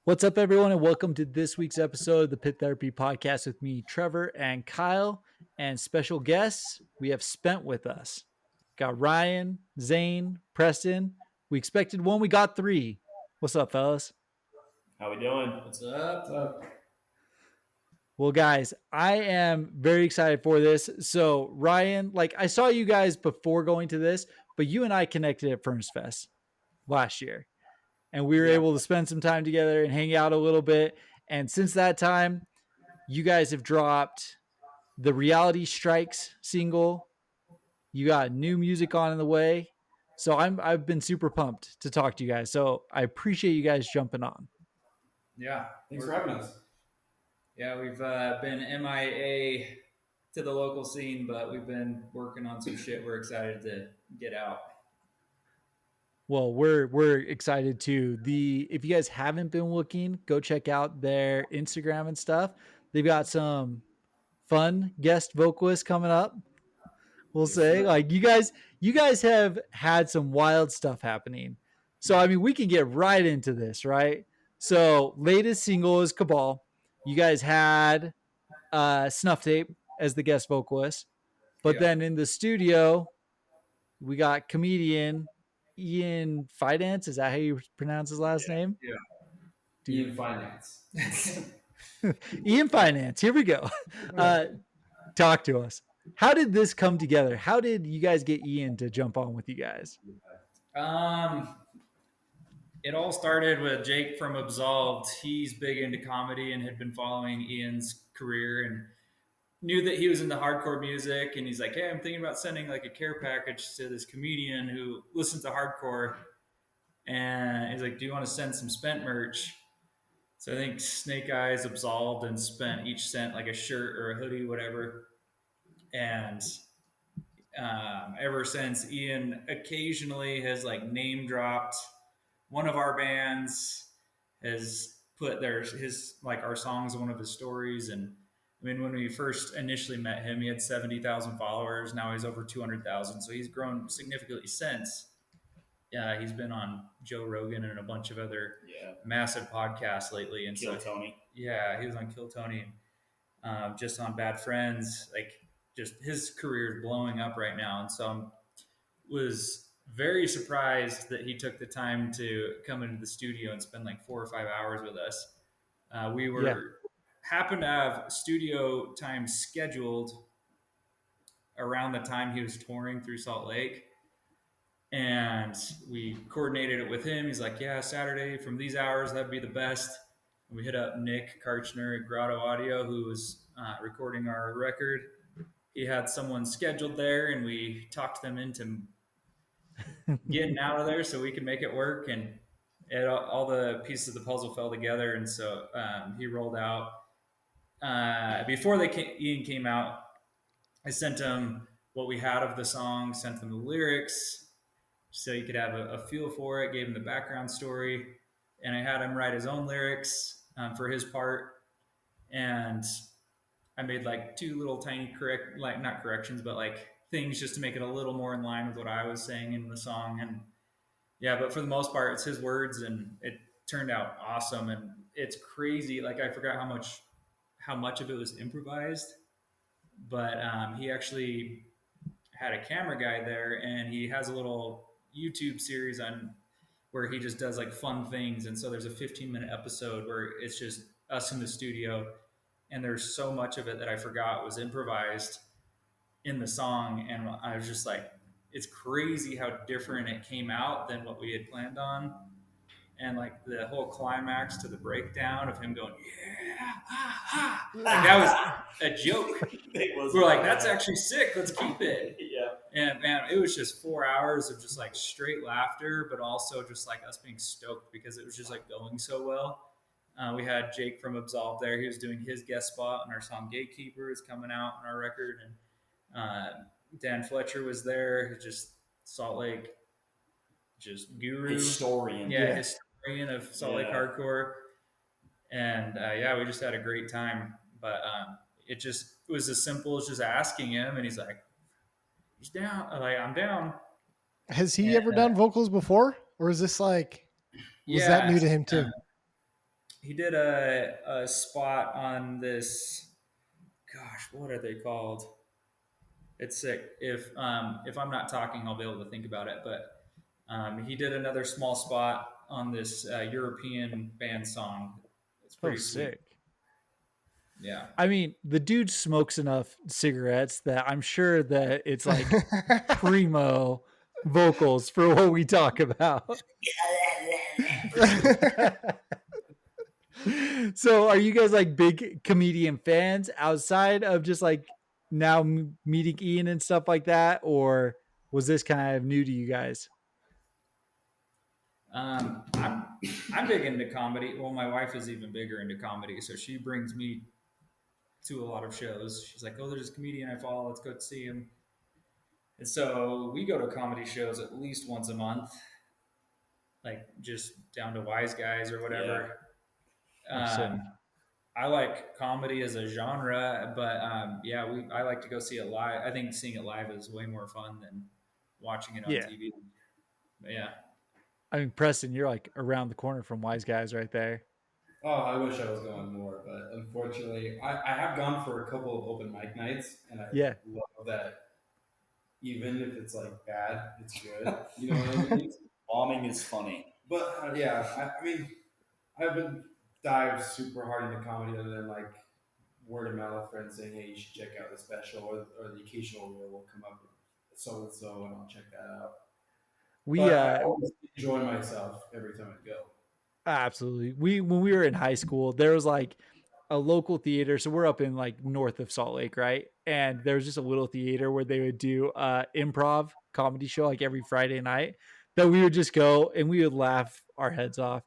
What's up, everyone, and welcome to this week's episode of the Pit Therapy Podcast with me, Trevor, and Kyle. And special guests, we have Spent with us. Got Ryan, Zane, Preston. We expected one, we got three. What's up, fellas? How we doing? What's up? Well, guys, I am very excited for this. So, Ryan, I saw you guys before going to this, but you and I connected at Furnace Fest last year. And we were able to spend some time together and hang out a little bit. And since that time, you guys have dropped the Reality Strikes single. You got new music on in the way. So I've been super pumped to talk to you guys. So I appreciate you guys jumping on. Yeah. Thanks for having us. Yeah, we've been MIA to the local scene, but we've been working on some shit we're excited to get out. Well, we're excited too. If you guys haven't been looking, go check out their Instagram and stuff. They've got some fun guest vocalists coming up. We'll say, you guys have had some wild stuff happening. So I mean, we can get right into this, right? So latest single is Kabal. You guys had Snuff Tape as the guest vocalist, but then in the studio, we got comedian Ian Fidance. Is that how you pronounce his last name? Yeah. Ian Finance. Ian Finance. Here we go. Talk to us. How did this come together? How did you guys get Ian to jump on with you guys? It all started with Jake from Absolved. He's big into comedy and had been following Ian's career and knew that he was into hardcore music. And he's like, hey, I'm thinking about sending a care package to this comedian who listens to hardcore. And he's like, do you want to send some Spent merch? So I think Snake Eyes, Absolved, and Spent each sent a shirt or a hoodie, whatever. And ever since, Ian occasionally has name dropped one of our bands, has put our songs in one of his stories. And I mean, when we first initially met him, he had 70,000 followers. Now he's over 200,000. So he's grown significantly since. He's been on Joe Rogan and a bunch of other massive podcasts lately. And Kill Tony. Yeah, he was on Kill Tony, just on Bad Friends. Just his career is blowing up right now. And so I was very surprised that he took the time to come into the studio and spend 4 or 5 hours with us. We happened to have studio time scheduled around the time he was touring through Salt Lake. And we coordinated it with him. He's like, yeah, Saturday from these hours, that'd be the best. And we hit up Nick Karchner at Grotto Audio, who was recording our record. He had someone scheduled there, and we talked them into getting out of there so we could make it work. And all the pieces of the puzzle fell together. And so he rolled out. Before Ian came out, I sent him what we had of the song, sent him the lyrics so he could have a feel for it, gave him the background story. And I had him write his own lyrics for his part. And I made 2 little tiny not corrections, but things just to make it a little more in line with what I was saying in the song. And yeah, but for the most part, it's his words, and it turned out awesome. And it's crazy. I forgot how much of it was improvised, but he actually had a camera guy there, and he has a little YouTube series on where he just does fun things. And so there's a 15-minute episode where it's just us in the studio. And there's so much of it that I forgot was improvised in the song. And I was just it's crazy how different it came out than what we had planned on. And the whole climax to the breakdown of him going, yeah, that was a joke. We're that's actually sick. Let's keep it. Yeah. And man, it was just 4 hours of just straight laughter, but also just us being stoked because it was just going so well. We had Jake from Absolved there. He was doing his guest spot on our song Gatekeeper is coming out on our record. And Dan Fletcher was there, just Salt Lake, just guru. Historian. Yeah, historian of Salt Lake hardcore. And we just had a great time. But it just was as simple as just asking him, and he's like, he's down. I'm like, I'm down. Has he And, ever done vocals before, or is this like was that yeah, new to him too? he did a spot on this. Gosh, what are they called? It's sick. If I'm not talking, I'll be able to think about it. But he did another small spot on this European band song. It's pretty sweet. Sick. Yeah. I mean, the dude smokes enough cigarettes that I'm sure that it's like primo vocals for what we talk about. So are you guys like big comedian fans outside of just like now meeting Ian and stuff like that, or was this kind of new to you guys? I'm big into comedy. Well, my wife is even bigger into comedy, so she brings me to a lot of shows. She's like, "Oh, there's a comedian I follow. Let's go see him." And so we go to comedy shows at least once a month, like just down to Wise Guys or whatever. Sick. I like comedy as a genre, but I like to go see it live. I think seeing it live is way more fun than watching it on TV. But yeah. I mean, Preston, you're like around the corner from Wise Guys right there. Oh, I wish I was going more, but unfortunately, I have gone for a couple of open mic nights, and I love that. Even if it's like bad, it's good. You know what I mean? Bombing is funny. But I mean, I haven't dived super hard into comedy other than like word of mouth, friends saying, "Hey, you should check out the special," or the occasional reel will come up with so and so, and I'll check that out. I always enjoy myself every time I go. Absolutely. When we were in high school, there was like a local theater. So we're up in like north of Salt Lake, right? And there was just a little theater where they would do improv comedy show like every Friday night that we would just go and we would laugh our heads off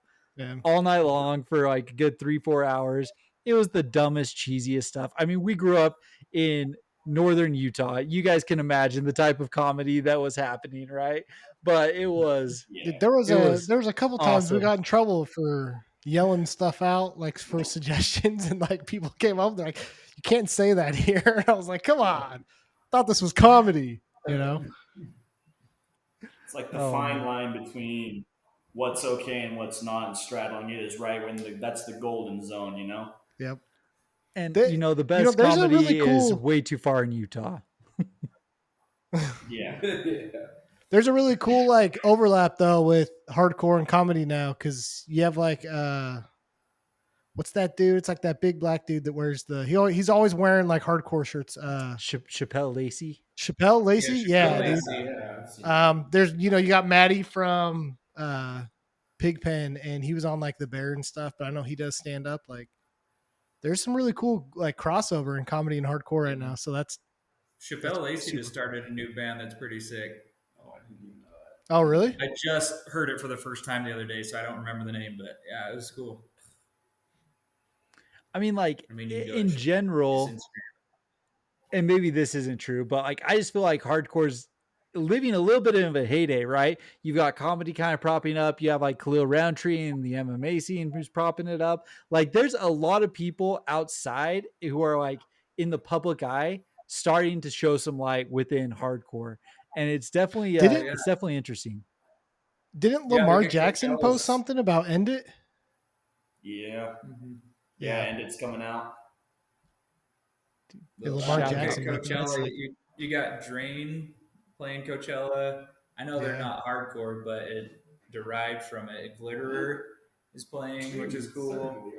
all night long for like a good 3-4 hours. It was the dumbest, cheesiest stuff. I mean, we grew up in northern Utah. You guys can imagine the type of comedy that was happening, right? But it was there was a couple times we got in trouble for yelling stuff out, like for suggestions, and like people came up, they're like, "You can't say that here." I was like, "Come on, I thought this was comedy," you know. It's like the fine line between what's okay and what's not, and straddling it is right when that's the golden zone, you know. Yep. And the best comedy really cool... is way too far in Utah. Yeah. There's a really cool like overlap though with hardcore and comedy now, because you have like what's that dude? It's like that big black dude that wears he's always wearing like hardcore shirts. Chappelle Lacey. Chappelle Lacey, yeah. There's you got Maddie from Pigpen, and he was on like the Bear and stuff, but I know he does stand up. Like, there's some really cool like crossover in comedy and hardcore right now. So that's Chappelle Lacey just started a new band that's pretty sick. Oh, really? I just heard it for the first time the other day, so I don't remember the name, but yeah, it was cool. I mean, in general, and maybe this isn't true, but like I just feel like hardcore's living a little bit of a heyday, right? You've got comedy kind of propping up. You have like Khalil Roundtree and the MMA scene who's propping it up. Like, there's a lot of people outside who are like in the public eye starting to show some light within hardcore. And it's definitely it's definitely interesting. Didn't Lamar Jackson post something about End It? Yeah. Mm-hmm. Yeah, End It's coming out. Lamar Jackson. Coachella, you got Drain playing Coachella. I know they're not hardcore, but it derived from it. Glitterer is playing, which is cool.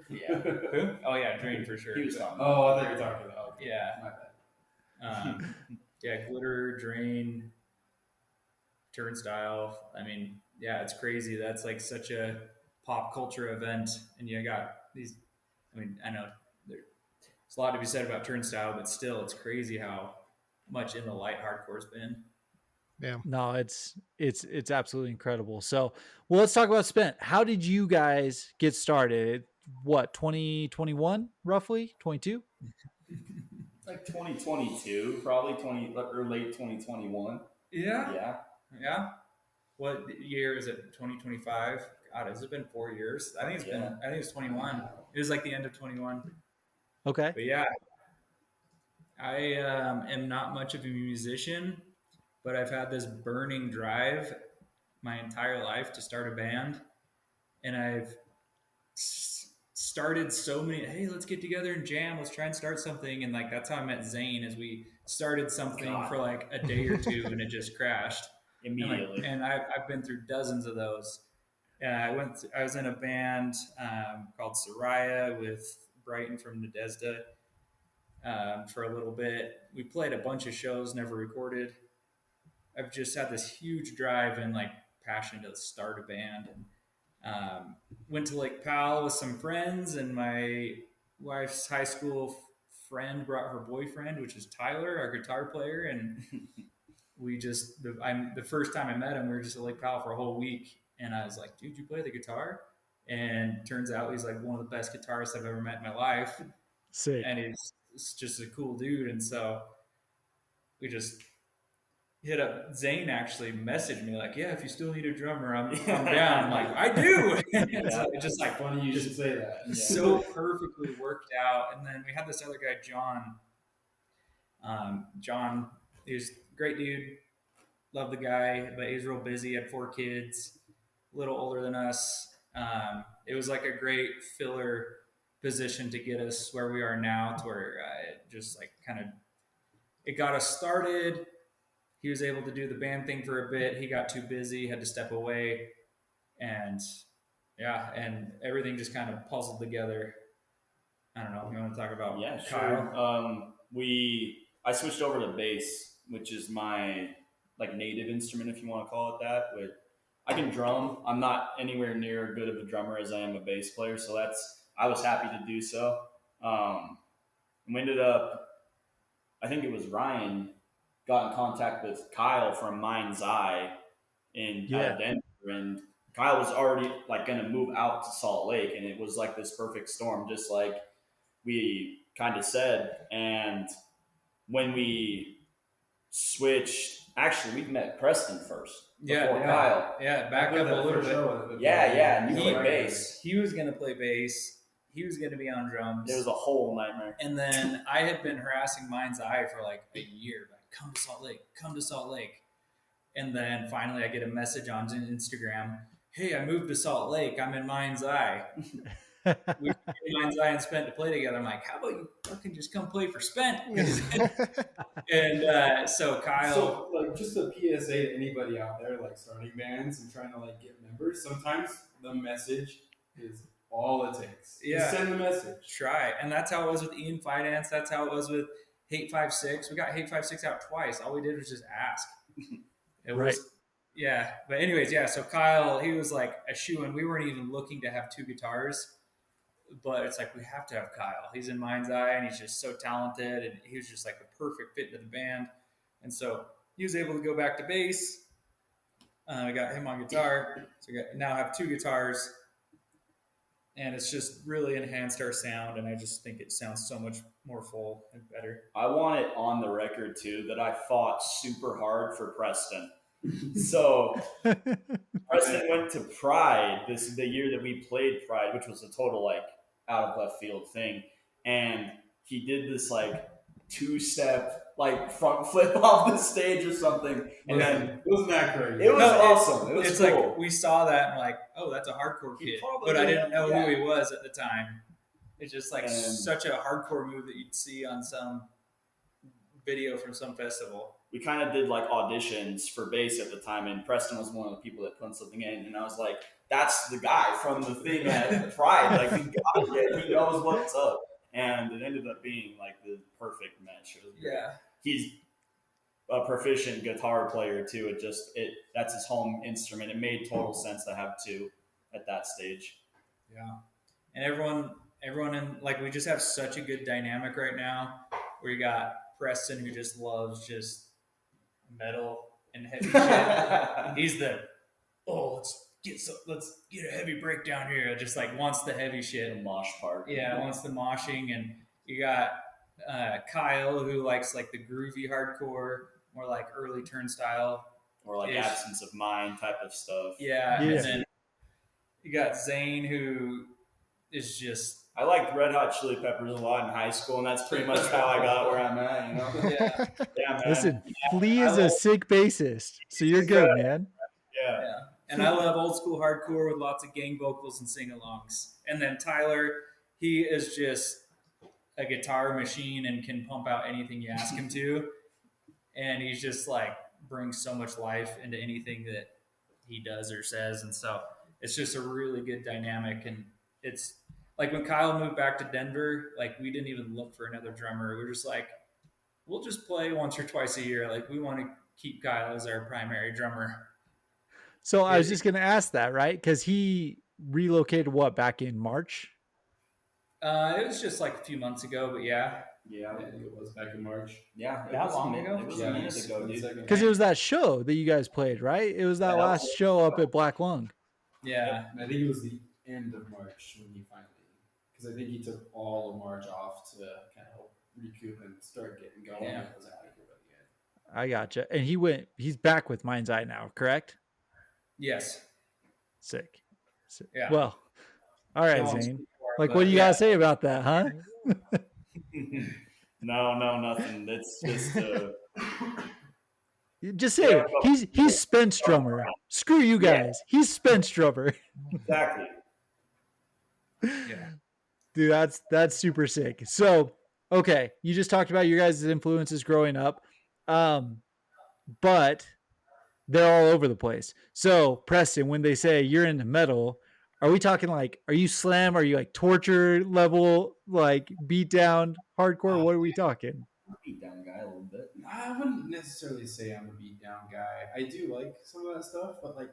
Yeah. Who? Oh yeah, Drain for sure. I thought you were talking about. Yeah. My bad. Glitter, Drain, Turnstile. I mean, yeah, it's crazy. That's like such a pop culture event, and you got these. I mean, I know there's a lot to be said about Turnstile, but still, it's crazy how much in the light hardcore's been. Yeah. No, it's absolutely incredible. So, well, let's talk about Spent. How did you guys get started? What, 2021, roughly 22? Like 2022, probably or late 2021. Yeah. What year is it? 2025? God, has it been 4 years? I think it's 21. It was like the end of 21. Okay. But yeah, I am not much of a musician, but I've had this burning drive my entire life to start a band, and I've started so many. Hey, let's get together and jam. Let's try and start something, and like that's how I met Zane. As we started something for like a day or two, and it just crashed immediately. And I've been through dozens of those. I was in a band called Soraya with Brighton from Nadezhda for a little bit. We played a bunch of shows, never recorded. I've just had this huge drive and like passion to start a band, and went to Lake Powell with some friends, and my wife's high school friend brought her boyfriend, which is Tyler, our guitar player, and the first time I met him, we were just at Lake Powell for a whole week, and I was like, dude, you play the guitar? And turns out he's like one of the best guitarists I've ever met in my life. Sick. And he's just a cool dude. And so we just hit up. Zane actually messaged me like, yeah, if you still need a drummer, I'm down. I'm like, I do. So it just like funny you should say that. So perfectly worked out. And then we had this other guy, John. John, he was a great dude. Love the guy, but he's real busy. Had 4 kids, a little older than us. It was like a great filler position to get us where we are now, to where it just like kind of it got us started. He was able to do the band thing for a bit. He got too busy, had to step away, and and everything just kind of puzzled together. I don't know. You want to talk about Kyle? Sure. I switched over to bass, which is my like native instrument, if you want to call it that. But I can drum. I'm not anywhere near good of a drummer as I am a bass player, so I was happy to do so. We ended up, I think it was Ryan, got in contact with Kyle from Mindz Eye out of Denver, and Kyle was already like going to move out to Salt Lake, and it was like this perfect storm, just like we kind of said. And when we switched, actually, we met Preston first before Kyle. Yeah, back up a little bit. Yeah, he played bass. He was going to play bass. He was going to be on drums. It was a whole nightmare. And then I had been harassing Mindz Eye for like a year. Like, come to Salt Lake. And then finally I get a message on Instagram. Hey, I moved to Salt Lake. I'm in Mindz Eye. We in Mindz Eye and Spent to play together. I'm like, how about you fucking just come play for Spent? And so Kyle. So, like, just a PSA to anybody out there, like, starting bands and trying to, like, get members. Sometimes the message is all it takes. Yeah. Just send the message. Try. And that's how it was with Ian Fidance. That's how it was with Hate 56. We got Hate 56 out twice. All we did was just ask. It was, yeah. But anyways, yeah. So Kyle, he was like a shoo-in. We weren't even looking to have 2 guitars, but it's like, we have to have Kyle. He's in Mindz Eye, and he's just so talented, and he was just like the perfect fit into the band. And so he was able to go back to bass. I got him on guitar. So we now have 2 guitars, and it's just really enhanced our sound, and I just think it sounds so much more full and better. I want it on the record, too, that I fought super hard for Preston. So Preston went to Pride the year that we played Pride, which was a total like out of left field thing, and he did this like 2-step like front flip off the stage or something, and then wasn't that crazy? It was awesome. It was it's cool. Like we saw that and like, oh, that's a hardcore kid, but I didn't know who he was at the time. It's just like such a hardcore move that you'd see on some video from some festival. We kind of did like auditions for bass at the time, and Preston was one of the people that put something in, and I was like, that's the guy from the thing at Pride. Like, he got it. He knows what's up. And it ended up being like the perfect match. Yeah. He's a proficient guitar player too. That's his home instrument. It made total sense to have 2 at that stage. Yeah. And everyone in, like, we just have such a good dynamic right now where you got Preston, who just loves just metal and heavy shit. He's let's get a heavy breakdown here. Just like wants the heavy shit. The mosh part. Yeah, wants the moshing. And you got Kyle, who likes like the groovy hardcore, more like early Turnstile. Or like Absence of Mind type of stuff. Yeah. And then you got Zane, who is just... I liked Red Hot Chili Peppers a lot in high school, and that's pretty much how I got where I'm at, you know? Yeah. Yeah, man. Listen, Yeah, Flea I is a love- sick bassist, so you're good, man. yeah. Yeah. And I love old school hardcore with lots of gang vocals and sing alongs. And then Tyler, he is just a guitar machine and can pump out anything you ask him to. And he's just like brings so much life into anything that he does or says. And so it's just a really good dynamic. And it's like when Kyle moved back to Denver, like we didn't even look for another drummer. We're just like, we'll just play once or twice a year. Like we want to keep Kyle as our primary drummer. So I was just going to ask that, right? Because he relocated back in March? It was just like a few months ago, but yeah. Yeah. I think it was back in March. Yeah. It That was long a minute- ago? It was Yeah, a minute ago, dude. Because it was that show that you guys played, right? It was that Yeah. last show up at Black Lung. Yeah. And I think it was the end of March when he finally, because I think he took all of March off to kind of help recoup and start getting going. Yeah. And was out of here by the end. I gotcha. And he's back with Mindz Eye now, correct? Yes. Sick. Yeah. Well, all right, Don't Zane. speak for it, Like, but what do you yeah. got to say about that, huh? No, nothing. It's just Just say it. He's Spence drummer. Screw you guys. He's Spence drummer. exactly. Yeah. Dude, that's super sick. So, okay, you just talked about your guys' influences growing up, but they're all over the place. So, Preston, when they say you're into metal, are we talking like, are you slam? Are you like torture level, like beat down, hardcore? What are we talking? Beat down guy a little bit. I wouldn't necessarily say I'm a beat down guy. I do like some of that stuff, but like,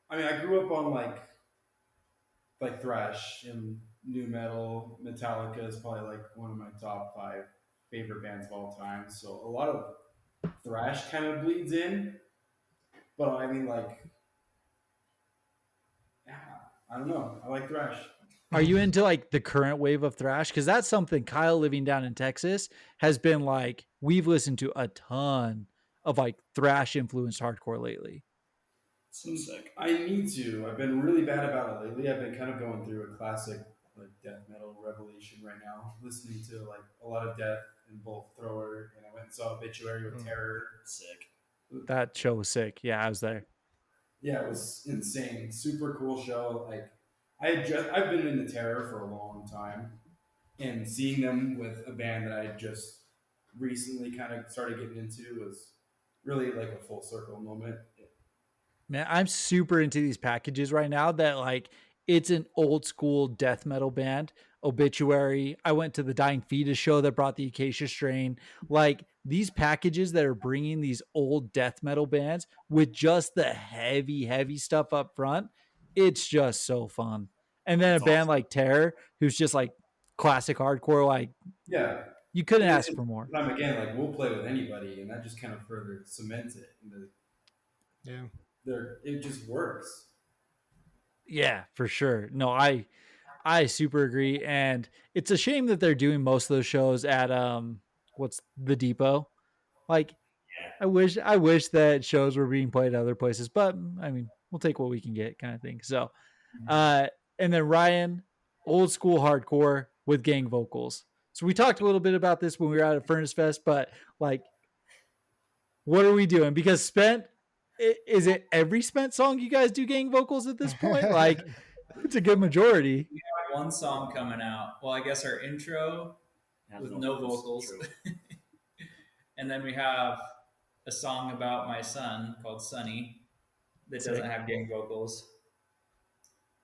I mean, I grew up on like thrash and new metal. Metallica is probably like one of my top 5 favorite bands of all time. So a lot of thrash kind of bleeds in, but I mean, like, yeah, I don't know. I like thrash. Are you into like the current wave of thrash? Because that's something Kyle living down in Texas has been like, we've listened to a ton of like thrash influenced hardcore lately. So sick. I need to. I've been really bad about it lately. I've been kind of going through a classic like death metal revelation right now, listening to like a lot of death and Bolt Thrower, and I went and saw Obituary with Terror. Sick. That show was sick. Yeah, I was there. Yeah, it was insane. Super cool show. Like I've been into Terror for a long time, and seeing them with a band that I just recently kind of started getting into was really like a full circle moment. Man, I'm super into these packages right now that like it's an old school death metal band. Obituary. I went to the Dying Fetus show that brought the Acacia Strain. Like these packages that are bringing these old death metal bands with just the heavy stuff up front. It's just so fun. And then That's a band awesome. like Terror, who's just like classic hardcore. Like Yeah, you couldn't And ask for more. time again, like we'll play with anybody, and that just kind of further cements it. Yeah. It just works. Yeah, for sure. No, I super agree, and it's a shame that they're doing most of those shows at what's the Depot. Like, I wish that shows were being played at other places, but I mean, we'll take what we can get, kind of thing. So, and then Ryan, old school hardcore with gang vocals. So we talked a little bit about this when we were out at Furnace Fest, but like, what are we doing? Because Spent, is it every Spent song you guys do gang vocals at this point? Like, it's a good majority. We have one song coming out. Well, I guess our intro Has with no vocals. True. And then we have a song about my son called Sunny that doesn't have gang vocals.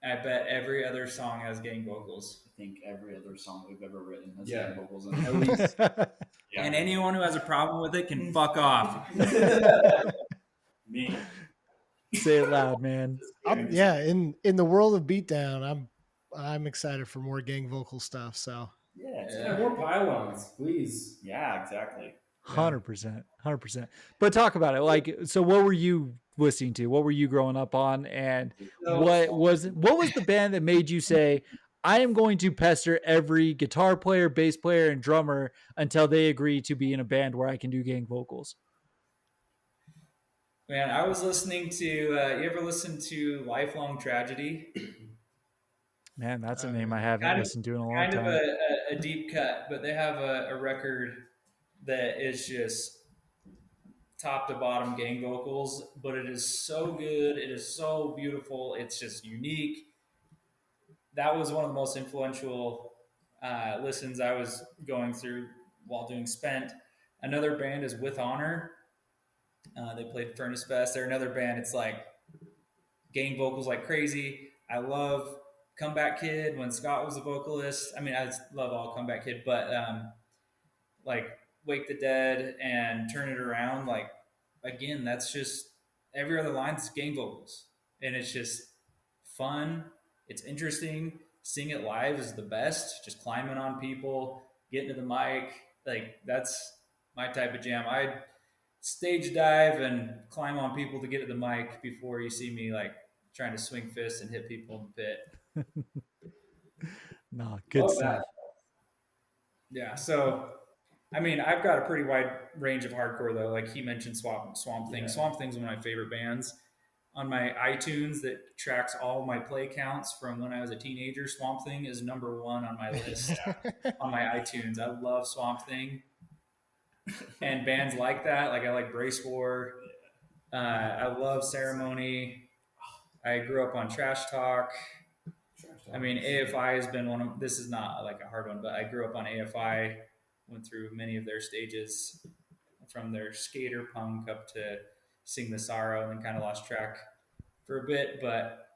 I bet every other song has gang vocals. I think every other song we've ever written has Yeah. gang vocals in it. At least Yeah. And anyone who has a problem with it can fuck off. Me. Say it loud, man. Yeah, in the world of beatdown, I'm excited for more gang vocal stuff. So Yeah. yeah, more pylons, please. Yeah, exactly. 100%. But talk about it. Like, so what were you listening to? What were you growing up on? And what was the band that made you say, I am going to pester every guitar player, bass player, and drummer until they agree to be in a band where I can do gang vocals? Man, I was listening to, you ever listen to Lifelong Tragedy? Man, that's a name I haven't Kind of- listened to in a long Kind time. of a deep cut, but they have a record that is just top to bottom gang vocals, but it is so good. It is so beautiful. It's just unique. That was one of the most influential listens I was going through while doing Spent. Another band is With Honor. They played Furnace Fest. They're another band. It's like gang vocals like crazy. I love Comeback Kid when Scott was a vocalist. I mean, I love all Comeback Kid, but like Wake the Dead and Turn It Around, like again, that's just every other line's gang vocals, and it's just fun. It's interesting. Seeing it live is the best. Just climbing on people, getting to the mic, like that's my type of jam. I stage dive and climb on people to get to the mic before you see me like trying to swing fists and hit people in the pit. No, good Love stuff. that. Yeah, so I mean, I've got a pretty wide range of hardcore though. Like he mentioned Swamp Thing. Yeah. Swamp Thing's one of my favorite bands. On my iTunes that tracks all my play counts from when I was a teenager, Swamp Thing is number 1 on my list on my iTunes. I love Swamp Thing. And bands like that, like I like Brace War. I love Ceremony. I grew up on Trash Talk. I mean, AFI has been one of, this is not like a hard one, but I grew up on AFI, went through many of their stages from their skater punk up to Sing the Sorrow, and then kind of lost track for a bit. But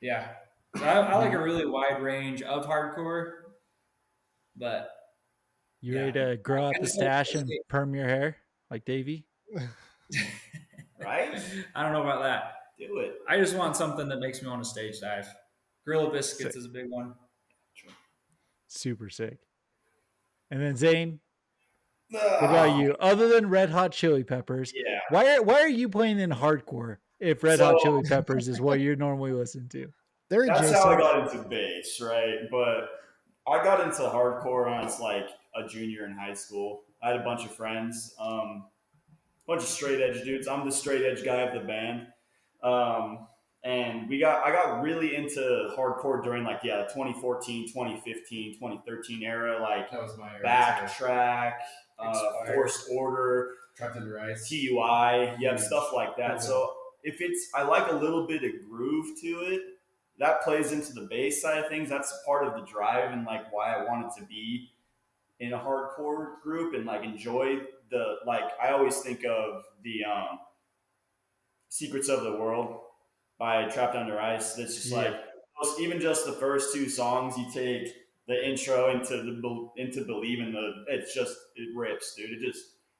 yeah, so I like a really wide range of hardcore, but You ready to grow out the stash and perm your hair like Davey? Right? I don't know about that. Do it. I just want something that makes me want to stage dive. Gorilla Biscuits Sick. is a big one. Super sick. And then Zane, what about you? Other than Red Hot Chili Peppers, Yeah. why are you playing in hardcore if Red Hot Chili Peppers is what you normally listen to? They're That's adjacent. how I got into bass, right? But I got into hardcore when I was like a junior in high school. I had a bunch of friends, bunch of straight edge dudes. I'm the straight edge guy of the band. And I got really into hardcore during like, the 2014, 2015, 2013 era, like That was my era. Backtrack, Expired. Forced Order, Trapped Under Ice. TUI, Yeah. stuff like that. Yeah. So if I like a little bit of groove to it, that plays into the bass side of things. That's part of the drive and like why I wanted to be in a hardcore group and like enjoy the, like, I always think of the Secrets of the World by Trapped Under Ice. That's just like, even just the first 2 songs, you take the intro into Believe in it rips, dude.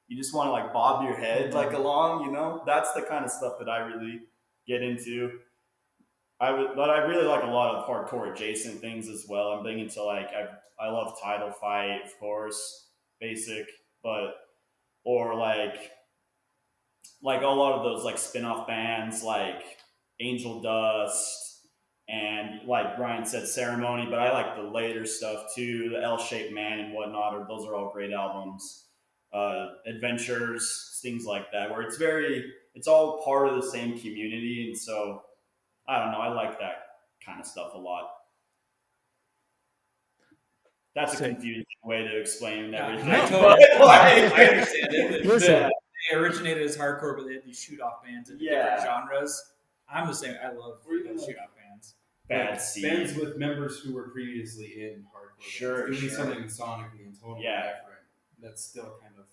You just want to like bob your head like along, you know? That's the kind of stuff that I really get into. But I really like a lot of hardcore adjacent things as well. I'm big into like, I love Title Fight, of course, basic, or like a lot of those like spin-off bands like Angel Dust and like Brian said, Ceremony, but I like the later stuff too, the L-Shaped Man and whatnot, those are all great albums. Adventures, things like that, where it's all part of the same community, and so I don't know, I like that kind of stuff a lot. That's a confusing way to explain everything. I understand it. Listen. They originated as hardcore, but they had these shoot-off bands in different genres. I'm the same. I love shoot-off bands. Bad Seed. Bands with members who were previously in hardcore. Sure, doing something sonically and totally different. That's still kind of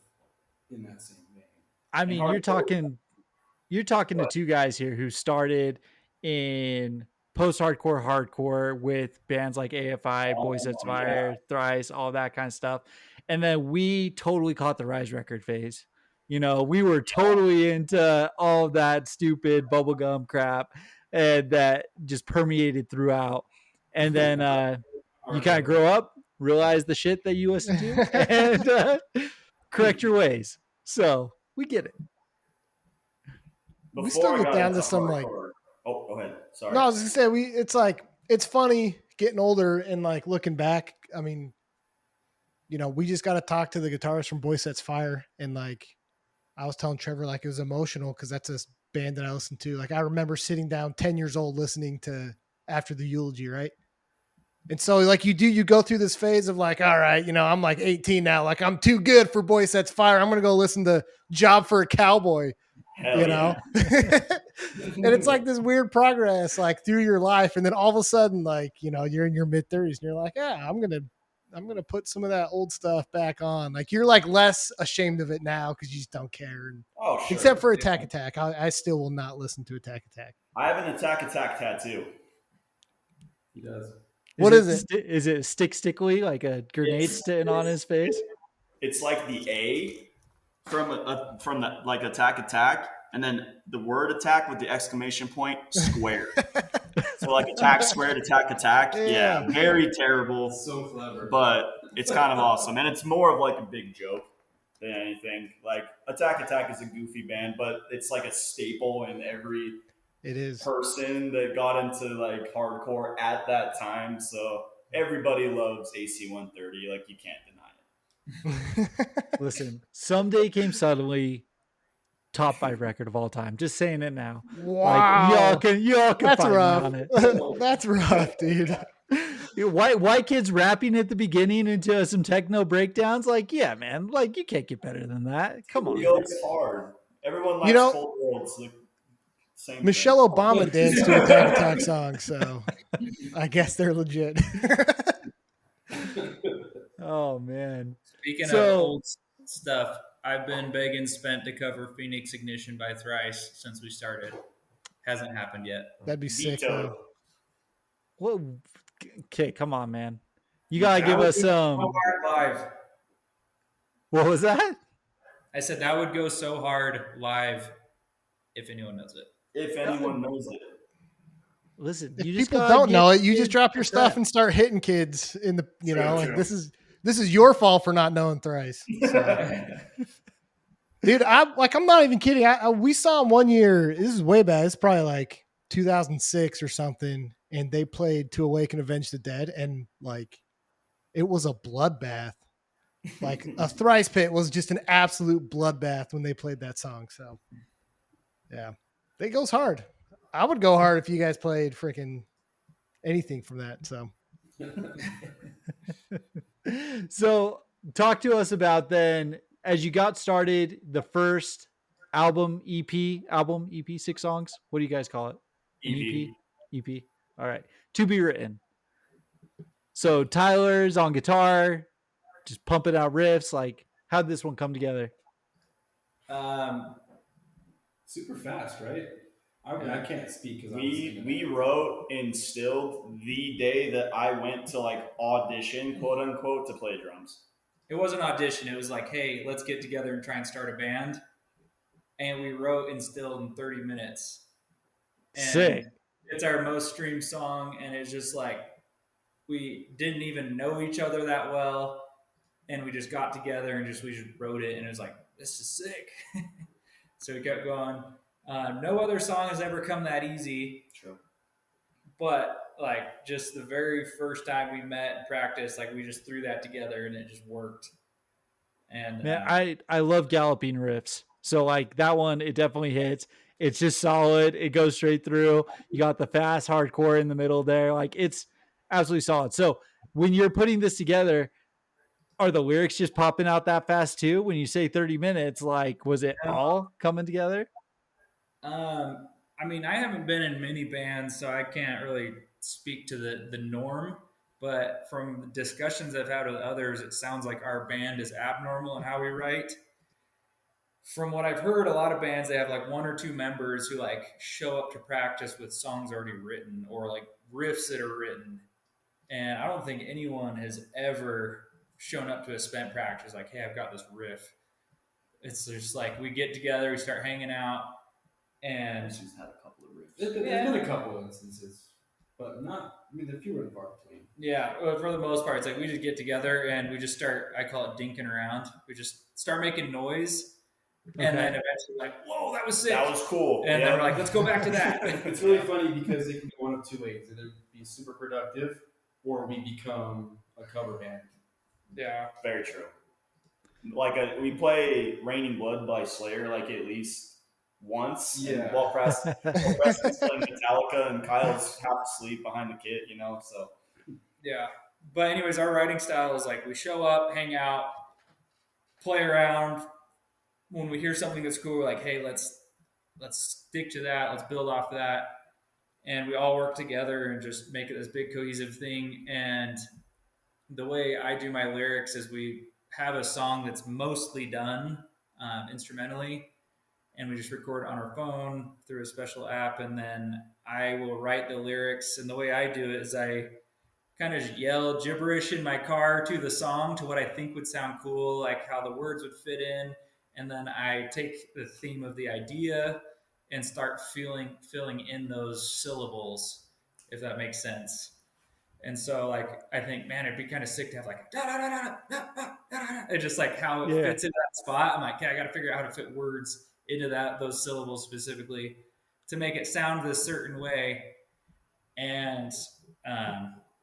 in that same vein. I mean, you're talking to 2 guys here who started in post-hardcore hardcore with bands like AFI, Boys Sets Fire, Thrice, all that kind of stuff. And then we totally caught the Rise record phase. You know, we were totally into all that stupid bubblegum crap and that just permeated throughout. And then you kind of grow up, realize the shit that you listen to, and correct your ways. So we get it. We still get down to some like. Oh, go ahead. Sorry. No, I was gonna say it's like it's funny getting older and like looking back. I mean, you know, we just got to talk to the guitarist from Boy Sets Fire, and like I was telling Trevor, like it was emotional because that's a band that I listened to. Like I remember sitting down 10 years old listening to After the Eulogy, right? And so like you go through this phase of like, all right, I'm like 18 now. Like I'm too good for Boy Sets Fire. I'm going to go listen to Job for a Cowboy, Hell yeah. And it's like this weird progress like through your life. And then all of a sudden, like, you're in your mid 30s and you're like, yeah, I'm going to put some of that old stuff back on. Like you're like less ashamed of it now because you just don't care. And, Oh, sure. except for Attack Attack. I still will not listen to Attack Attack. I have an Attack tattoo. He does. What is it? Is it stickly like a grenade sitting on his face? It's like the A from the like Attack, and then the word attack with the exclamation point squared. So like attack squared, attack. Yeah, very terrible. So clever. But it's kind of awesome, and it's more of like a big joke than anything. Like Attack is a goofy band, but it's like a staple in every person that got into like hardcore at that time. So everybody loves AC 130. Like you can't deny it. Listen, Someday Came Suddenly, top 5 record of all time. Just saying it now. Wow. Like, y'all can That's find rough. me on it. That's rough, dude. White kids rapping at the beginning into some techno breakdowns. Like, yeah, man. Like, you can't get better than that. Come on. It's hard. Everyone likes Cold World's the same Michelle thing. Obama danced to Attack song, so I guess they're legit. Oh, man. Speaking of old stuff, I've been begging Spent to cover Phoenix Ignition by Thrice since we started. Hasn't happened yet. That'd be sick, though. What? Okay, come on, man. You gotta give us some. Live. What was that? I said that would go so hard live if anyone knows it. If anyone knows it. Listen, if people don't know it, you just drop your stuff and start hitting kids in the, like this is your fault for not knowing Thrice. So. Dude, I'm not even kidding. We saw them one year. This is way back. It's probably like 2006 or something. And they played To Awake and Avenge the Dead. And like, it was a bloodbath. Like a Thrice pit was just an absolute bloodbath when they played that song. So yeah, it goes hard. I would go hard if you guys played freaking anything from that. So, so talk to us about then, as you got started, the first album, EP, 6 songs. What do you guys call it? EP. All right. To Be Written. So Tyler's on guitar, just pumping out riffs. Like, how'd this one come together? Super fast, right? I can't speak because we wrote and stilled the day that I went to like audition, quote unquote, to play drums. It wasn't an audition. It was like, hey, let's get together and try and start a band. And we wrote and stilled in 30 minutes. And sick. It's our most streamed song, and it's just like we didn't even know each other that well, and we just got together and we just wrote it, and it was like, this is sick. So we kept going. No other song has ever come that easy. True. But like just the very first time we met and practiced, like we just threw that together and it just worked. And man, I love galloping riffs. So like that one, it definitely hits. It's just solid. It goes straight through. You got the fast hardcore in the middle there. Like it's absolutely solid. So when you're putting this together, are the lyrics just popping out that fast too? When you say 30 minutes, like was it all coming together? I mean, I haven't been in many bands, so I can't really speak to the norm. But from discussions I've had with others, it sounds like our band is abnormal in how we write. From what I've heard, a lot of bands, they have like 1 or 2 members who like show up to practice with songs already written or like riffs that are written. And I don't think anyone has ever shown up to a Spent practice like, hey, I've got this riff. It's just like we get together, we start hanging out, and she's had a couple of riffs. There's been a couple instances, but not. I mean, they're fewer and far between. Yeah, for the most part, it's like we just get together and we just start. I call it dinking around. We just start making noise, and then eventually, like, whoa, that was sick. That was cool. And then we're like, let's go back to that. It's really funny because it can go one of 2 ways: either be super productive, or we become a cover band. Yeah, very true. Like we play "Raining Blood" by Slayer like at least once. Yeah. While Preston's playing Metallica and Kyle's half asleep behind the kit, So Yeah. But anyways, our writing style is like we show up, hang out, play around. When we hear something that's cool, we're like, hey, let's stick to that. Let's build off that. And we all work together and just make it this big cohesive thing. And the way I do my lyrics is we have a song that's mostly done instrumentally, and we just record it on our phone through a special app, and then I will write the lyrics. And the way I do it is I kind of yell gibberish in my car to the song to what I think would sound cool, like how the words would fit in, and then I take the theme of the idea and start filling in those syllables, if that makes sense. And so, like, I think, man, it'd be kind of sick to have like da da da da da da da da. It's just like how it fits into that spot. I'm like, okay, I got to figure out how to fit words into those syllables specifically to make it sound this certain way. And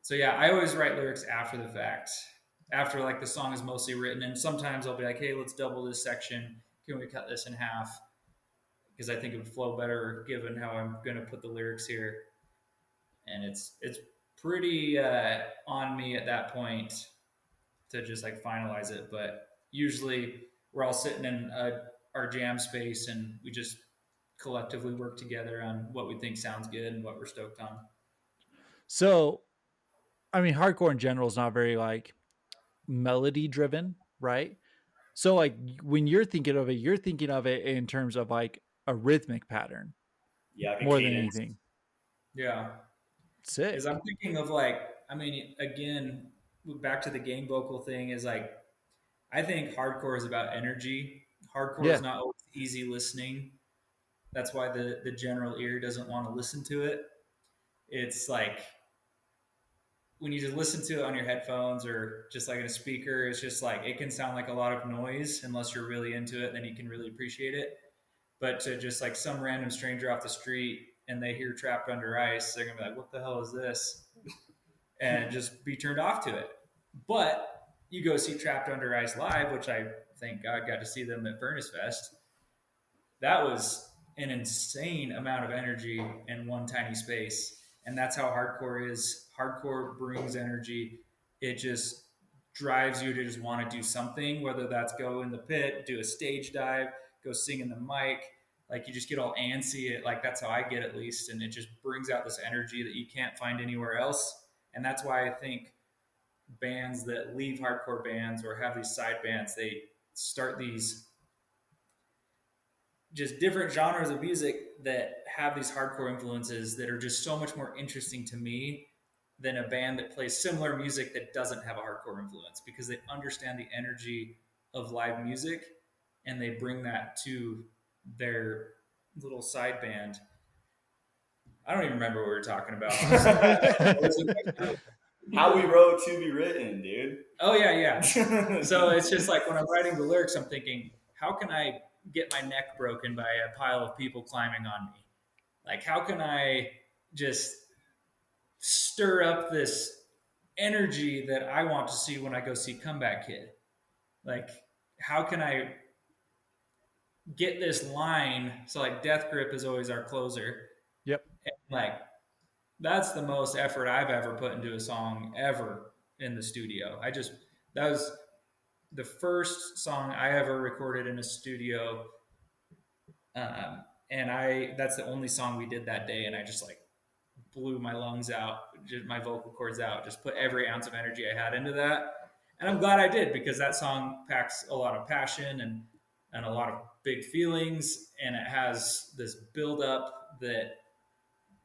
so yeah, I always write lyrics after the fact, after like the song is mostly written. And sometimes I'll be like, hey, let's double this section. Can we cut this in half? Because I think it would flow better given how I'm going to put the lyrics here. And it's pretty on me at that point to just like finalize it. But usually we're all sitting in our jam space and we just collectively work together on what we think sounds good and what we're stoked on. So, I mean, hardcore in general is not very like melody driven, right? So, like when you're thinking of it in terms of like a rhythmic pattern, like more than anything. Yeah. Sick. Because I'm thinking of like, I mean, again, back to the game vocal thing is like, I think hardcore is about energy. Hardcore is not always easy listening. That's why the general ear doesn't want to listen to it. It's like when you just listen to it on your headphones or just like in a speaker, it's just like it can sound like a lot of noise unless you're really into it, then you can really appreciate it. But to just like some random stranger off the street and they hear Trapped Under Ice, they're gonna be like, what the hell is this? And just be turned off to it. But you go see Trapped Under Ice live, which I thank God got to see them at Furnace Fest. That was an insane amount of energy in one tiny space. And that's how hardcore is. Hardcore brings energy. It just drives you to just want to do something, whether that's go in the pit, do a stage dive, go sing in the mic. Like you just get all antsy. Like that's how I get at least. And it just brings out this energy that you can't find anywhere else. And that's why I think bands that leave hardcore bands or have these side bands, they start these just different genres of music that have these hardcore influences that are just so much more interesting to me than a band that plays similar music that doesn't have a hardcore influence, because they understand the energy of live music and they bring that to their little side band. I don't even remember what we were talking about. How we wrote To Be Written, dude. Oh, yeah. So it's just like when I'm writing the lyrics, I'm thinking, how can I get my neck broken by a pile of people climbing on me? Like, how can I just stir up this energy that I want to see when I go see Comeback Kid? Like, how can I get this line? So, like, Death Grip is always our closer. Yep. And, like, that's the most effort I've ever put into a song ever in the studio. That was the first song I ever recorded in a studio. And that's the only song we did that day. And I just like blew my lungs out, my vocal cords out, just put every ounce of energy I had into that. And I'm glad I did, because that song packs a lot of passion and a lot of big feelings. And it has this build up that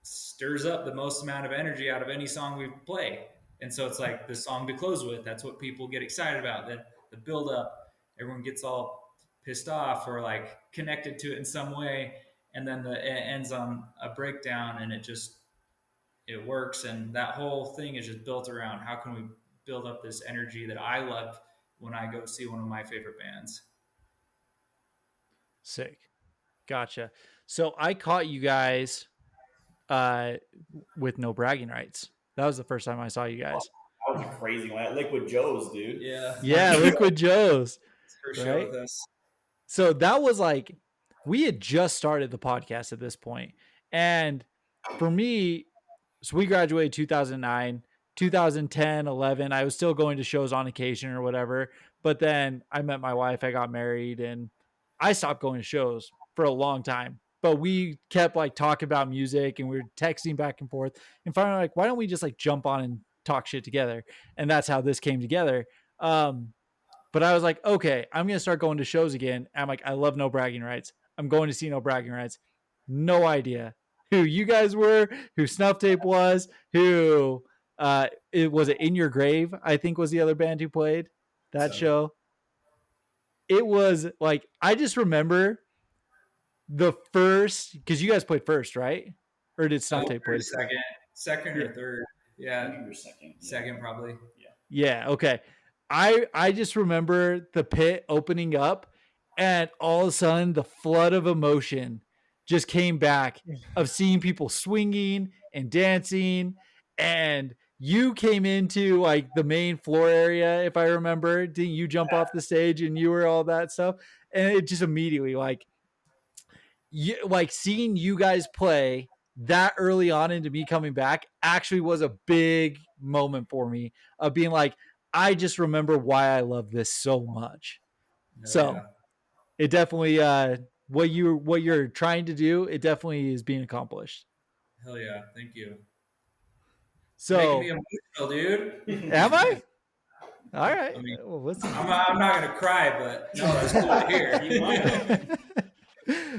stirs up the most amount of energy out of any song we play. And so it's like the song to close with. That's what people get excited about. The build up, everyone gets all pissed off or like connected to it in some way. And then it ends on a breakdown, and it works. And that whole thing is just built around how can we build up this energy that I love when I go see one of my favorite bands. Sick. Gotcha. So I caught you guys with No Bragging Rights. That was the first time I saw you guys. That was a crazy one. Liquid Joe's, dude. Yeah, Liquid Joe's. First show with us. So that was like, we had just started the podcast at this point. And for me, so we graduated 2009. 2010, 11, I was still going to shows on occasion or whatever. But then I met my wife, I got married, and I stopped going to shows for a long time. But we kept like talking about music and we were texting back and forth. And finally, like, why don't we just like jump on and talk shit together? And that's how this came together. But I was like, okay, I'm gonna start going to shows again. I'm like, I love No Bragging Rights. I'm going to see No Bragging Rights. No idea who you guys were, who Snuff Tape was, who it was it In Your Grave, I think was the other band who played that show. It was like I just remember the first because you guys played first, right? Or did Snuff Tape play second or third? Yeah, I think you were second. Second probably. Yeah, okay. I just remember the pit opening up and all of a sudden the flood of emotion just came back of seeing people swinging and dancing, and you came into like the main floor area if I remember. Didn't you jump off the stage and you were all that stuff? And it just immediately like seeing you guys play that early on into me coming back actually was a big moment for me of being like, I just remember why I love this so much. So it definitely what you're trying to do, it definitely is being accomplished. Hell yeah, thank you. So making me emotional, dude. Am I? All right. I mean, well, listen. I'm not gonna cry, but no, that's cool to hear. You might.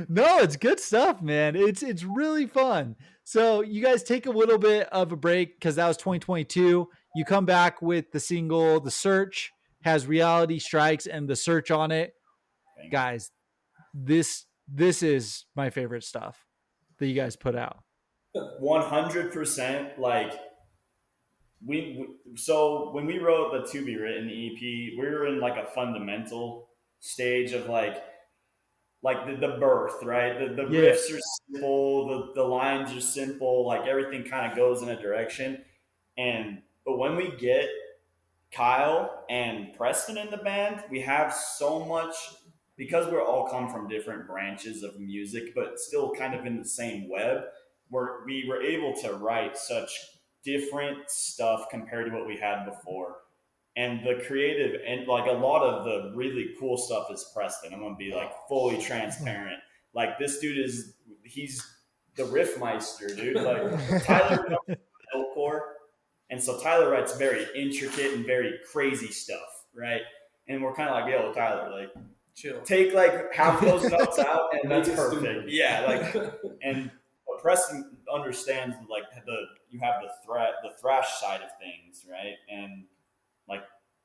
No, it's good stuff, man. It's really fun. So you guys take a little bit of a break because that was 2022. You come back with the single The Search, has Reality Strikes and The Search on it. Guys, this is my favorite stuff that you guys put out. 100%. Like so when we wrote the To Be Written EP, we were in like a fundamental stage of like the birth, right? The riffs are simple, the lines are simple, like everything kind of goes in a direction. But when we get Kyle and Preston in the band, we have so much because we're all come from different branches of music, but still kind of in the same web. We were able to write such different stuff compared to what we had before. And the creative and like a lot of the really cool stuff is Preston. I'm gonna be like fully transparent. Like this dude he's the riff meister, dude. Like Tyler metalcore, and so Tyler writes very intricate and very crazy stuff, right? And we're kind of like, yo, Tyler, like chill. Take like half those notes out, and that's perfect. Yeah, like and but Preston understands like you have the thrash side of things, right? And like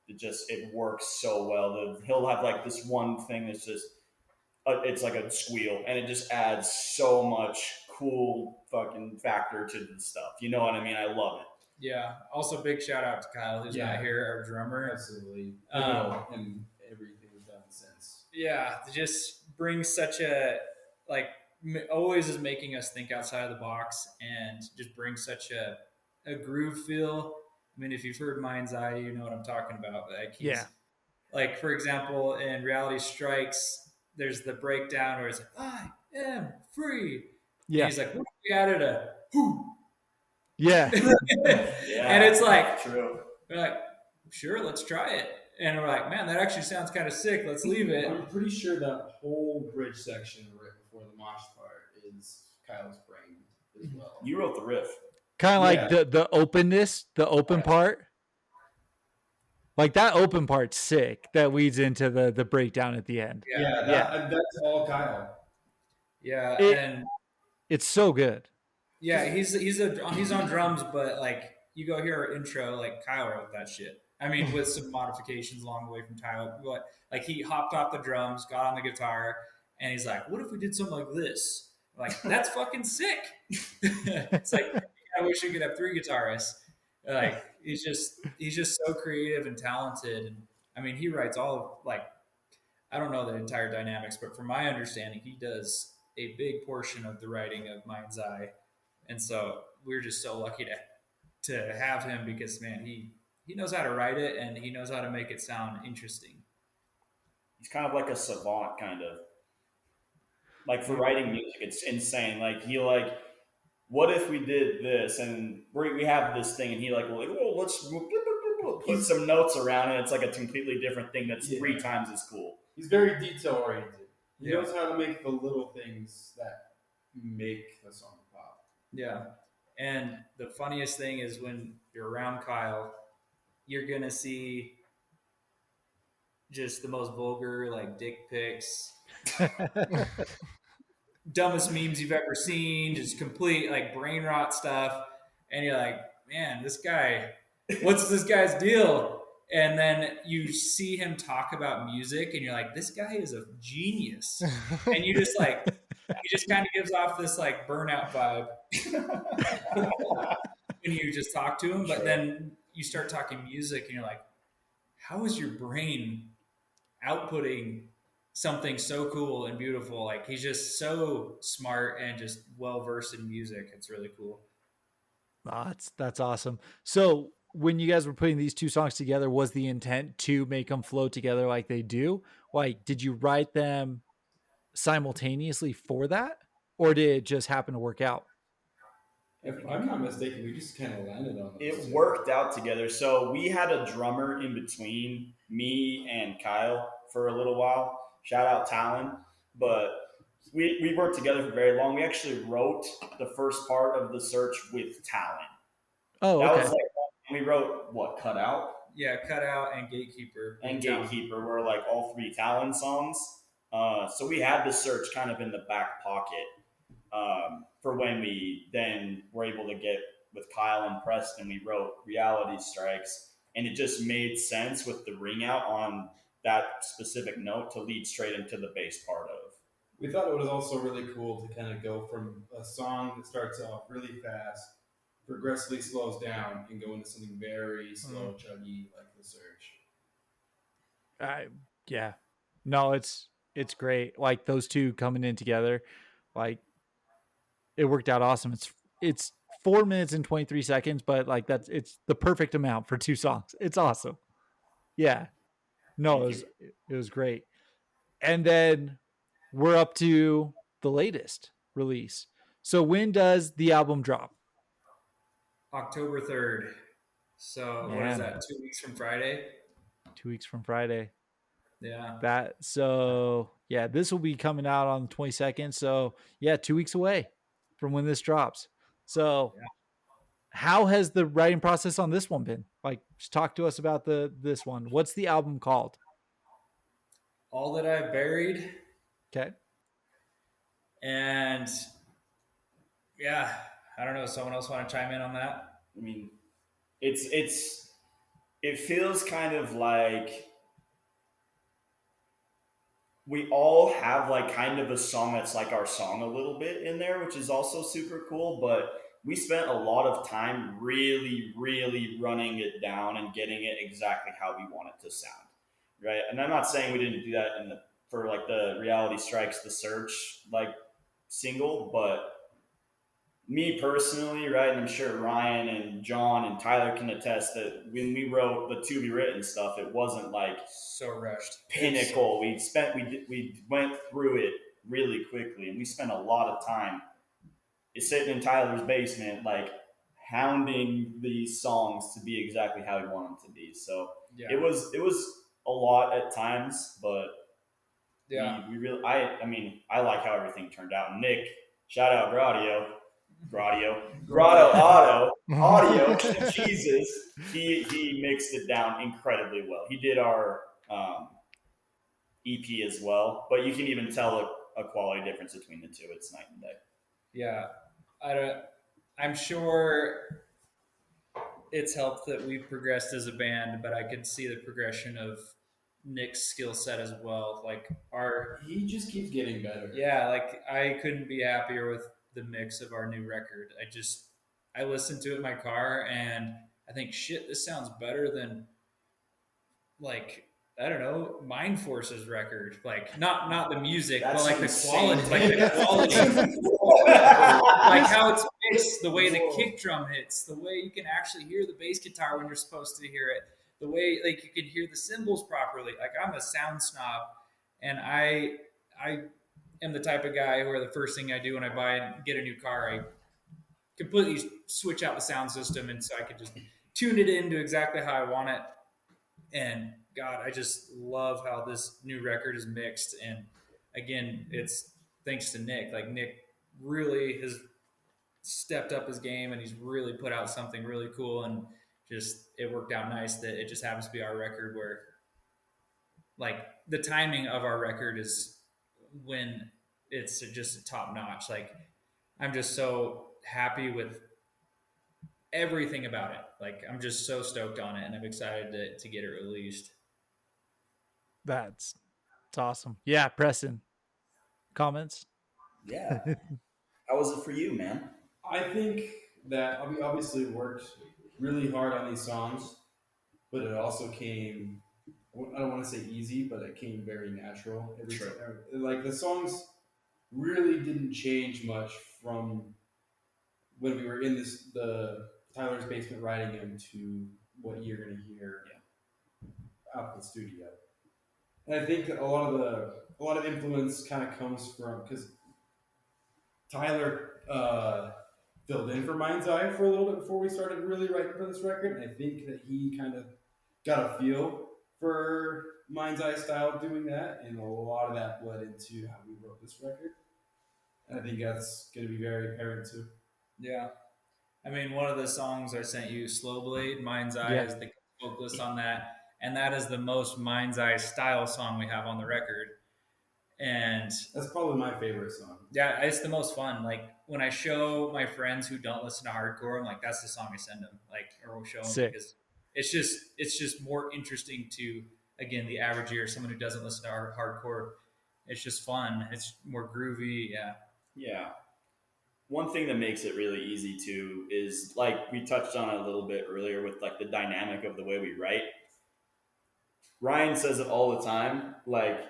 it works so well. He'll have like this one thing that's just it's like a squeal, and it just adds so much cool fucking factor to the stuff. You know what I mean? I love it. Yeah. Also, big shout out to Kyle, who's not here, our drummer. Absolutely. And everything we've done since. Yeah, just brings such a always is making us think outside of the box and just brings such a groove feel. I mean, if you've heard Mindz Eye, you know what I'm talking about. Like, for example, in Reality Strikes, there's the breakdown where it's like, I am free. Yeah. And he's like, what if we added a whoo? Yeah. And it's like, true. We're like, sure, let's try it. And we're like, man, that actually sounds kind of sick. Let's leave it. I'm pretty sure that whole bridge section right before the mosh part is Kyle's brain as well. You wrote the riff. Kind of like the openness, the open part. Like that open part's sick. That leads into the breakdown at the end. That's all Kyle. Yeah, and it's so good. Yeah, he's on drums, but like you go hear our intro, like Kyle wrote that shit. I mean, with some modifications along the way from Tyler. But like he hopped off the drums, got on the guitar, and he's like, "What if we did something like this?" We're like, that's fucking sick. It's like I wish we could have 3 guitarists. Like he's just so creative and talented. And I mean, he writes all of like I don't know the entire dynamics, but from my understanding, he does a big portion of the writing of Mindz Eye. And so we're just so lucky to have him because man, he knows how to write it and he knows how to make it sound interesting. He's kind of like a savant, kind of. Like for writing music, it's insane. Like he what if we did this? And we have this thing, and he like, well, let's put some notes around it. It's like a completely different thing that's 3 times as cool. He's very detail oriented. He knows how to make the little things that make the song pop. Yeah. And the funniest thing is when you're around Kyle, you're going to see just the most vulgar, like dick pics, dumbest memes you've ever seen, just complete like brain rot stuff. And you're like, man, this guy, what's this guy's deal? And then you see him talk about music and you're like, this guy is a genius. And you just like, he just kind of gives off this like burnout vibe when you just talk to him. But then you start talking music and you're like, how is your brain outputting something so cool and beautiful? Like he's just so smart and just well-versed in music. It's really cool. That's awesome. So when you guys were putting these 2 songs together, was the intent to make them flow together like they do? Like, did you write them simultaneously for that, or did it just happen to work out? If I'm not mistaken, we just kind of landed on it. Worked out together. So we had a drummer in between me and Kyle for a little while. Shout out Talon. But we worked together for very long. We actually wrote the first part of the search with Talon. Oh, okay. That was like, we wrote what, Cut Out? Yeah, Cut Out and Gatekeeper. And Gatekeeper were like all 3 Talon songs. So we had the search kind of in the back pocket for when we then were able to get with Kyle and Preston. We wrote Reality Strikes, and it just made sense with the ring out on that specific note to lead straight into the bass part of. We thought it was also really cool to kind of go from a song that starts off really fast, progressively slows down, and go into something very slow, chuggy like The Search. Yeah. No, it's great. Like those 2 coming in together, like it worked out awesome. It's 4 minutes and 23 seconds, but like it's the perfect amount for 2 songs. It's awesome. Yeah. No, it was great. And then we're up to the latest release. So when does the album drop? October 3rd. So what is that? 2 weeks from Friday? 2 weeks from Friday. Yeah. This will be coming out on the 22nd. So 2 weeks away from when this drops. So how has the writing process on this one been? Like, just talk to us about this one. What's the album called? All That I've Buried. Okay. And I don't know. Someone else want to chime in on that? I mean, it feels kind of like we all have like kind of a song that's like our song a little bit in there, which is also super cool. But we spent a lot of time really, really running it down and getting it exactly how we want it to sound, right? And I'm not saying we didn't do that for like the Reality Strikes, The Search like single, but me personally, right, and I'm sure Ryan and John and Tyler can attest that when we wrote the To Be Written stuff, it wasn't like so rushed, pinnacle. We went through it really quickly, and we spent a lot of time sitting in Tyler's basement, like hounding these songs to be exactly how we want them to be. So it was a lot at times, but we really, I like how everything turned out. Nick, shout out Grotto Audio, Jesus, he mixed it down incredibly well. He did our EP as well, but you can even tell a quality difference between the 2. It's night and day. Yeah, I'm sure it's helped that we've progressed as a band, but I could see the progression of Nick's skill set as well. Like he just keeps getting better. Yeah, like I couldn't be happier with the mix of our new record. I listened to it in my car and I think, shit, this sounds better than like, I don't know, Mind Force's record. Like not the music, but like insane. the quality, like how it's mixed, the way the kick drum hits, the way you can actually hear the bass guitar when you're supposed to hear it, the way like you can hear the cymbals properly. Like I'm a sound snob, and I am the type of guy where the first thing I do when I get a new car, completely switch out the sound system, and so I could just tune it into exactly how I want it. And God, I just love how this new record is mixed. And again, it's thanks to Nick. Like Nick really has stepped up his game, and he's really put out something really cool. And just it worked out nice that it just happens to be our record where, like, the timing of our record is when it's just top notch. Like, I'm just so happy with everything about it. Like, I'm just so stoked on it, and I'm excited to get it released. That's awesome. Yeah, Preston. Comments? Yeah. How was it for you, man? I think that we obviously worked really hard on these songs, but it also came, I don't want to say easy, but it came very natural. Like the songs really didn't change much from when we were in the Tyler's basement writing them to what you're going to hear out the studio. And I think that a lot of influence kind of comes from, because Tyler filled in for Mindz Eye for a little bit before we started really writing for this record, and I think that he kind of got a feel for Mindz Eye style doing that, and a lot of that bled into how we wrote this record. And I think that's going to be very apparent too. Yeah. I mean, one of the songs I sent you, Slow Blade, Mindz Eye is the vocalist on that. And that is the most Mindz Eye style song we have on the record. And that's probably my favorite song. Yeah, it's the most fun. Like, when I show my friends who don't listen to hardcore, I'm like, that's the song I send them. Like, or we'll show them because it's just more interesting to, again, the average ear, someone who doesn't listen to hardcore. It's just fun. It's more groovy. Yeah. Yeah. One thing that makes it really easy too is, like we touched on it a little bit earlier with like the dynamic of the way we write. Ryan says it all the time, like,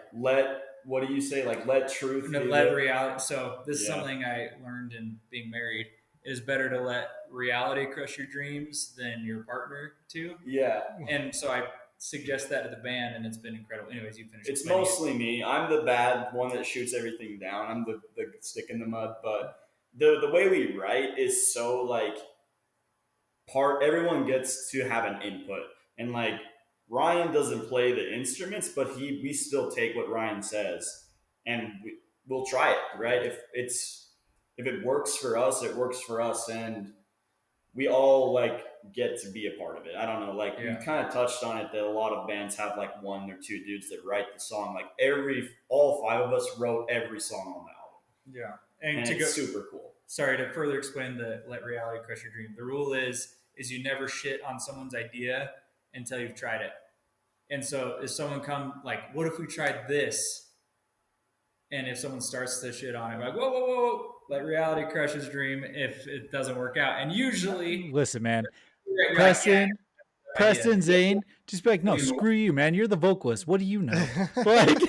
what do you say? Like, let truth let reality. So this is something I learned in being married. It is better to let reality crush your dreams than your partner to. Yeah. And so I suggest that to the band, and it's been incredible. Anyways, you finish. It's mostly me. I'm the bad one that shoots everything down. I'm the stick in the mud. But the way we write is so, like, everyone gets to have an input. And, like, Ryan doesn't play the instruments, but we still take what Ryan says, and we'll try it, right? If it works for us, it works for us, and we all, like, get to be a part of it. I don't know, like, you kind of touched on it that a lot of bands have like one or two dudes that write the song. Like, all five of us wrote every song on the album. Yeah, and it's super cool. Sorry, to further explain the let reality crush your dream. The rule is you never shit on someone's idea until you've tried it. And so if someone like, what if we tried this? And if someone starts to shit on it, like, whoa, let reality crush his dream if it doesn't work out. And usually, listen, man, Preston, Zane, just be like, no, screw you, man. You're the vocalist. What do you know? Like,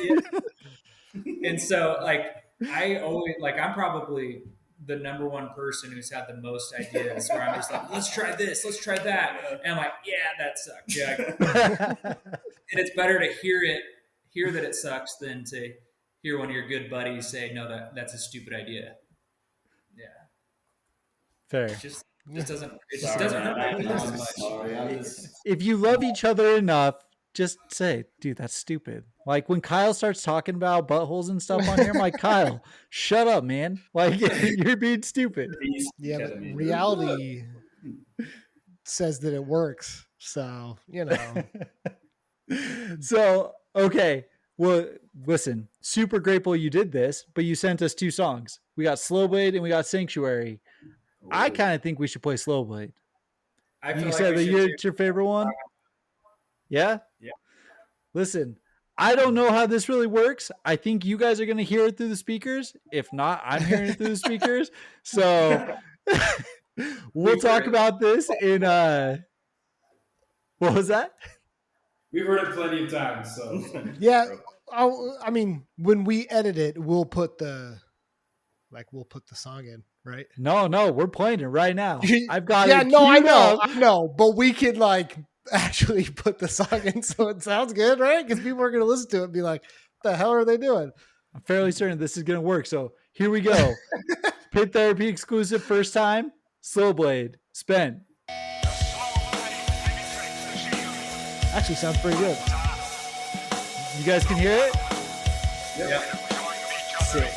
and so, like, I always, like, I'm probably the number one person who's had the most ideas where I'm just like, let's try this, let's try that. And I'm like, yeah, that sucks. Yeah. And it's better to hear that it sucks than to hear one of your good buddies say, no, that's a stupid idea. Yeah. Fair. It just doesn't happen as much. If you love each other enough, just say, dude, that's stupid. Like, when Kyle starts talking about buttholes and stuff on here, I'm like, Kyle, shut up, man. Like, you're being stupid. Yeah, but reality says that it works. So, you know. So, okay. Well, listen, super grateful you did this, but you sent us two songs. We got Slow Blade and we got Sanctuary. Ooh. I kind of think we should play Slow Blade. You said that it's your favorite one? Yeah? Yeah. Listen, I don't know how this really works. I think you guys are going to hear it through the speakers. If not, I'm hearing it through the speakers. So we'll talk about this in what was that? We've heard it plenty of times. So yeah, I mean, when we edit it, we'll put the song in, right? No, we're playing it right now. I've got it. Yeah, no, I know, but we could like actually put the song in so it sounds good, right? Because people are going to listen to it and be like, what the hell are they doing? I'm fairly certain this is going to work. So here we go. Pit Therapy exclusive first time. Slow Blade, Spent. Actually, sounds pretty good. You guys can hear it? Yep. Sick.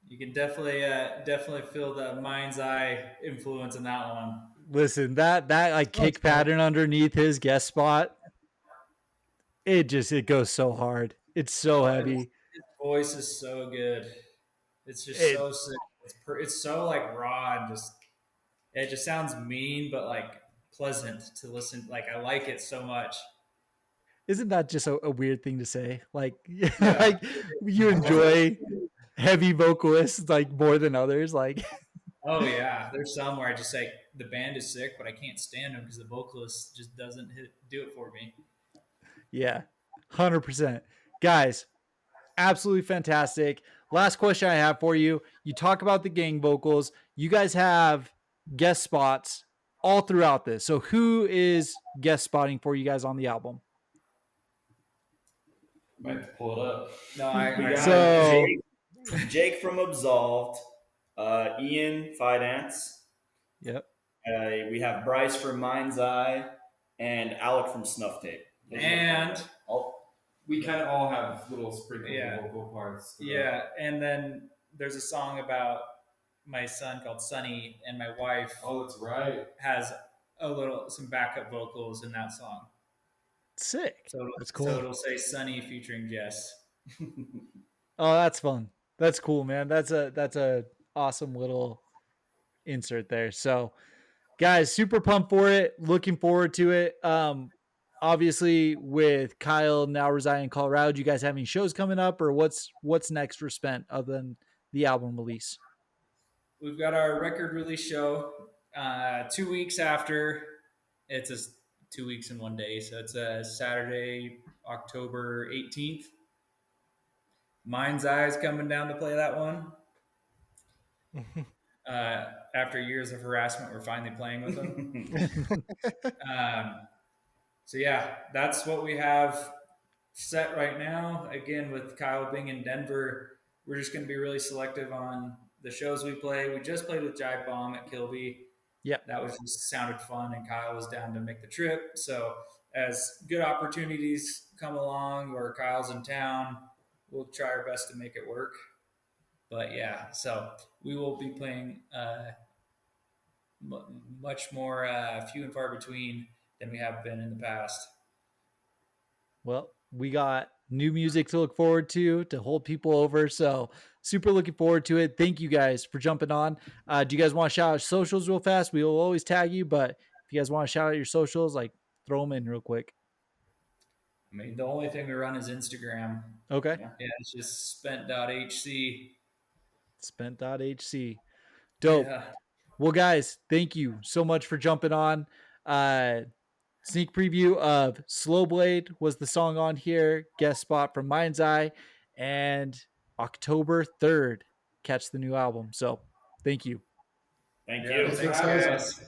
You can definitely feel the Mind's Eye influence in that one. Listen, that like kick pattern underneath his guest spot, it goes so hard. It's so heavy. His voice is so good. It's just so sick. It's so like raw and just it just sounds mean but like pleasant to listen. Like I like it so much. Isn't that just a weird thing to say? Like, like you enjoy heavy vocalists like more than others. Like, oh yeah, there's some where I just like the band is sick, but I can't stand them because the vocalist just doesn't do it for me. Yeah, 100%, guys. Absolutely fantastic. Last question I have for you. You talk about the gang vocals. You guys have guest spots all throughout this. So who is guest spotting for you guys on the album? Might pull it up. No, So Jake from Absolved, Ian Fidance. Yep. We have Bryce from Mindz Eye, and Alec from Snuff Tape. And we kind of all have little sprinkles of vocal parts. Yeah, and then there's a song about my son called Sunny, and my wife. Oh, that's right. Has some backup vocals in that song. Sick. So that's cool. So it'll say Sunny featuring Jess. Oh, that's fun. That's cool, man. That's a awesome little insert there. So, guys, super pumped for it. Looking forward to it. Obviously, with Kyle now residing in Colorado, do you guys have any shows coming up, or what's next for Spent other than the album release? We've got our record release show 2 weeks after. It's 2 weeks in one day, so it's a Saturday, October 18th. Mindz Eye is coming down to play that one. After years of harassment, we're finally playing with them. So yeah, that's what we have set right now. Again, with Kyle being in Denver, we're just going to be really selective on the shows we play. We just played with Jive Bomb at Kilby. Yeah, that was just sounded fun, and Kyle was down to make the trip. So as good opportunities come along or Kyle's in town, we'll try our best to make it work. But yeah, so we will be playing much more few and far between than we have been in the past. Well, we got new music to look forward to hold people over. So super looking forward to it. Thank you guys for jumping on. Do you guys want to shout out socials real fast? We will always tag you, but if you guys want to shout out your socials, like throw them in real quick. I mean, the only thing we run is Instagram. Okay. Yeah. Yeah, it's just spent.hc. Spent.hc. Dope. Yeah. Well, guys, thank you so much for jumping on. Sneak preview of Slow Blade was the song on here. Guest spot from Mindz Eye. And October 3rd, catch the new album. So thank you. Thank Yeah, you. Thanks, for guys. having us.